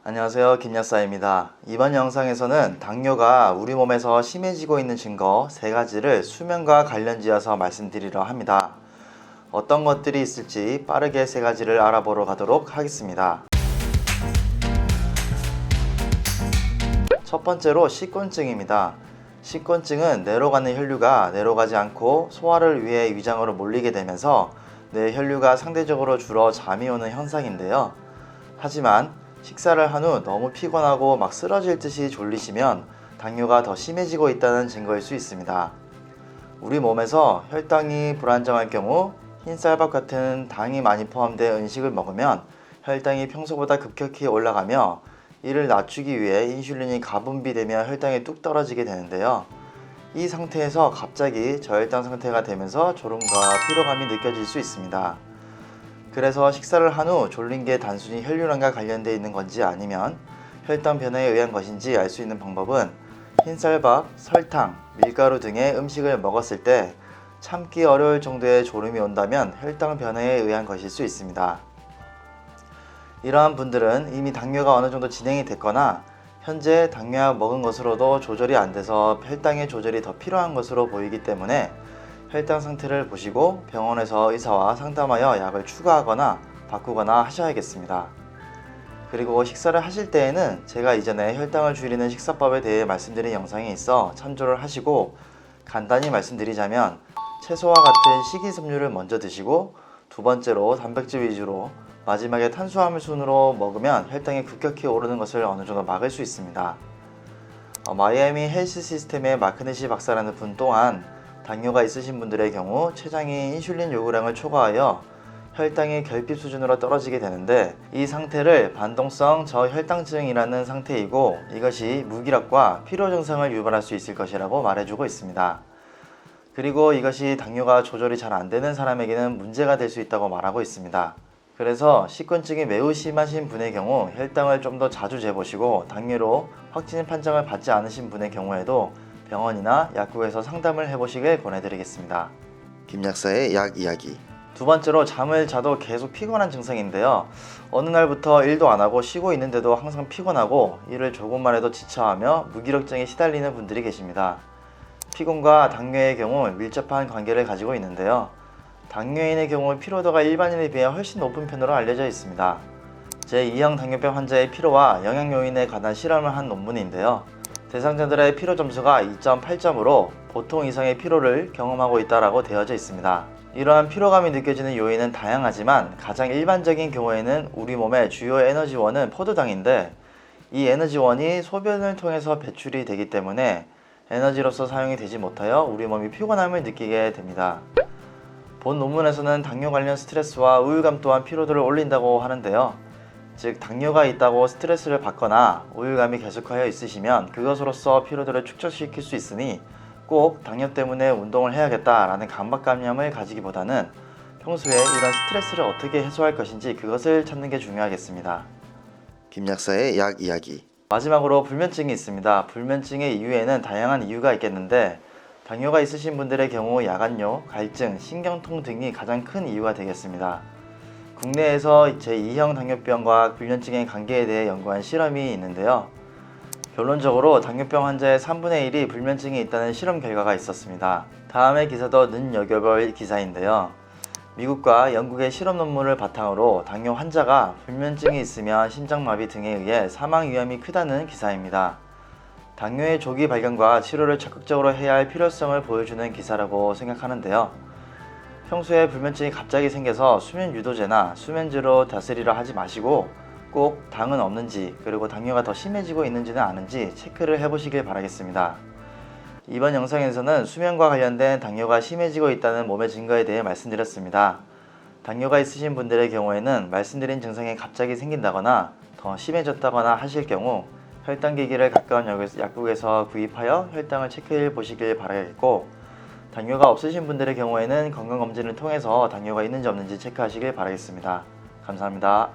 안녕하세요, 김약사입니다. 이번 영상에서는 당뇨가 우리 몸에서 심해지고 있는 증거 3가지를 수면과 관련지어서 말씀드리려 합니다. 어떤 것들이 있을지 빠르게 3가지를 알아보러 가도록 하겠습니다. 첫 번째로 식곤증입니다. 식곤증은 뇌로 가는 혈류가 뇌로 가지 않고 소화를 위해 위장으로 몰리게 되면서 뇌 혈류가 상대적으로 줄어 잠이 오는 현상인데요. 하지만 식사를 한 후 너무 피곤하고 막 쓰러질 듯이 졸리시면 당뇨가 더 심해지고 있다는 증거일 수 있습니다. 우리 몸에서 혈당이 불안정할 경우 흰쌀밥 같은 당이 많이 포함된 음식을 먹으면 혈당이 평소보다 급격히 올라가며 이를 낮추기 위해 인슐린이 가분비되며 혈당이 뚝 떨어지게 되는데요. 이 상태에서 갑자기 저혈당 상태가 되면서 졸음과 피로감이 느껴질 수 있습니다. 그래서 식사를 한 후 졸린 게 단순히 혈류량과 관련되어 있는 건지 아니면 혈당 변화에 의한 것인지 알 수 있는 방법은 흰쌀밥, 설탕, 밀가루 등의 음식을 먹었을 때 참기 어려울 정도의 졸음이 온다면 혈당 변화에 의한 것일 수 있습니다. 이러한 분들은 이미 당뇨가 어느 정도 진행이 됐거나 현재 당뇨약 먹은 것으로도 조절이 안 돼서 혈당의 조절이 더 필요한 것으로 보이기 때문에 혈당 상태를 보시고 병원에서 의사와 상담하여 약을 추가하거나 바꾸거나 하셔야겠습니다. 그리고 식사를 하실 때에는 제가 이전에 혈당을 줄이는 식사법에 대해 말씀드린 영상이 있어 참조를 하시고, 간단히 말씀드리자면 채소와 같은 식이섬유를 먼저 드시고 두 번째로 단백질 위주로 마지막에 탄수화물 순으로 먹으면 혈당이 급격히 오르는 것을 어느 정도 막을 수 있습니다. 마이애미 헬스 시스템의 마크네시 박사라는 분 또한 당뇨가 있으신 분들의 경우 췌장이 인슐린 요구량을 초과하여 혈당이 결핍 수준으로 떨어지게 되는데, 이 상태를 반동성 저혈당증이라는 상태이고 이것이 무기력과 피로 증상을 유발할 수 있을 것이라고 말해주고 있습니다. 그리고 이것이 당뇨가 조절이 잘 안되는 사람에게는 문제가 될 수 있다고 말하고 있습니다. 그래서 식곤증이 매우 심하신 분의 경우 혈당을 좀 더 자주 재보시고 당뇨로 확진 판정을 받지 않으신 분의 경우에도 병원이나 약국에서 상담을 해보시길 권해드리겠습니다. 김약사의 약 이야기. 두 번째로 잠을 자도 계속 피곤한 증상인데요. 어느 날부터 일도 안 하고 쉬고 있는데도 항상 피곤하고 일을 조금만 해도 지쳐하며 무기력증에 시달리는 분들이 계십니다. 피곤과 당뇨의 경우 밀접한 관계를 가지고 있는데요. 당뇨인의 경우 피로도가 일반인에 비해 훨씬 높은 편으로 알려져 있습니다. 제2형 당뇨병 환자의 피로와 영양 요인에 관한 실험을 한 논문인데요. 대상자들의 피로 점수가 2.8점으로 보통 이상의 피로를 경험하고 있다고 되어져 있습니다. 이러한 피로감이 느껴지는 요인은 다양하지만 가장 일반적인 경우에는 우리 몸의 주요 에너지원은 포도당인데, 이 에너지원이 소변을 통해서 배출이 되기 때문에 에너지로서 사용이 되지 못하여 우리 몸이 피곤함을 느끼게 됩니다. 본 논문에서는 당뇨 관련 스트레스와 우울감 또한 피로도를 올린다고 하는데요. 즉 당뇨가 있다고 스트레스를 받거나 우울감이 계속하여 있으시면 그것으로서 피로도를 축적시킬 수 있으니 꼭 당뇨 때문에 운동을 해야겠다라는 강박관념을 가지기보다는 평소에 이런 스트레스를 어떻게 해소할 것인지 그것을 찾는 게 중요하겠습니다. 김약사의 약 이야기. 마지막으로 불면증이 있습니다. 불면증의 이유에는 다양한 이유가 있겠는데 당뇨가 있으신 분들의 경우 야간뇨, 갈증, 신경통 등이 가장 큰 이유가 되겠습니다. 국내에서 제2형 당뇨병과 불면증의 관계에 대해 연구한 실험이 있는데요. 결론적으로 당뇨병 환자의 3분의 1이 불면증이 있다는 실험 결과가 있었습니다. 다음의 기사도 눈여겨볼 기사인데요. 미국과 영국의 실험 논문을 바탕으로 당뇨 환자가 불면증이 있으면 심장마비 등에 의해 사망 위험이 크다는 기사입니다. 당뇨의 조기 발견과 치료를 적극적으로 해야 할 필요성을 보여주는 기사라고 생각하는데요. 평소에 불면증이 갑자기 생겨서 수면 유도제나 수면제로 다스리려 하지 마시고 꼭 당은 없는지, 그리고 당뇨가 더 심해지고 있는지는 아는지 체크를 해보시길 바라겠습니다. 이번 영상에서는 수면과 관련된 당뇨가 심해지고 있다는 몸의 증거에 대해 말씀드렸습니다. 당뇨가 있으신 분들의 경우에는 말씀드린 증상이 갑자기 생긴다거나 더 심해졌다거나 하실 경우 혈당계기를 가까운 약국에서 구입하여 혈당을 체크해 보시길 바라겠고, 당뇨가 없으신 분들의 경우에는 건강검진을 통해서 당뇨가 있는지 없는지 체크하시길 바라겠습니다. 감사합니다.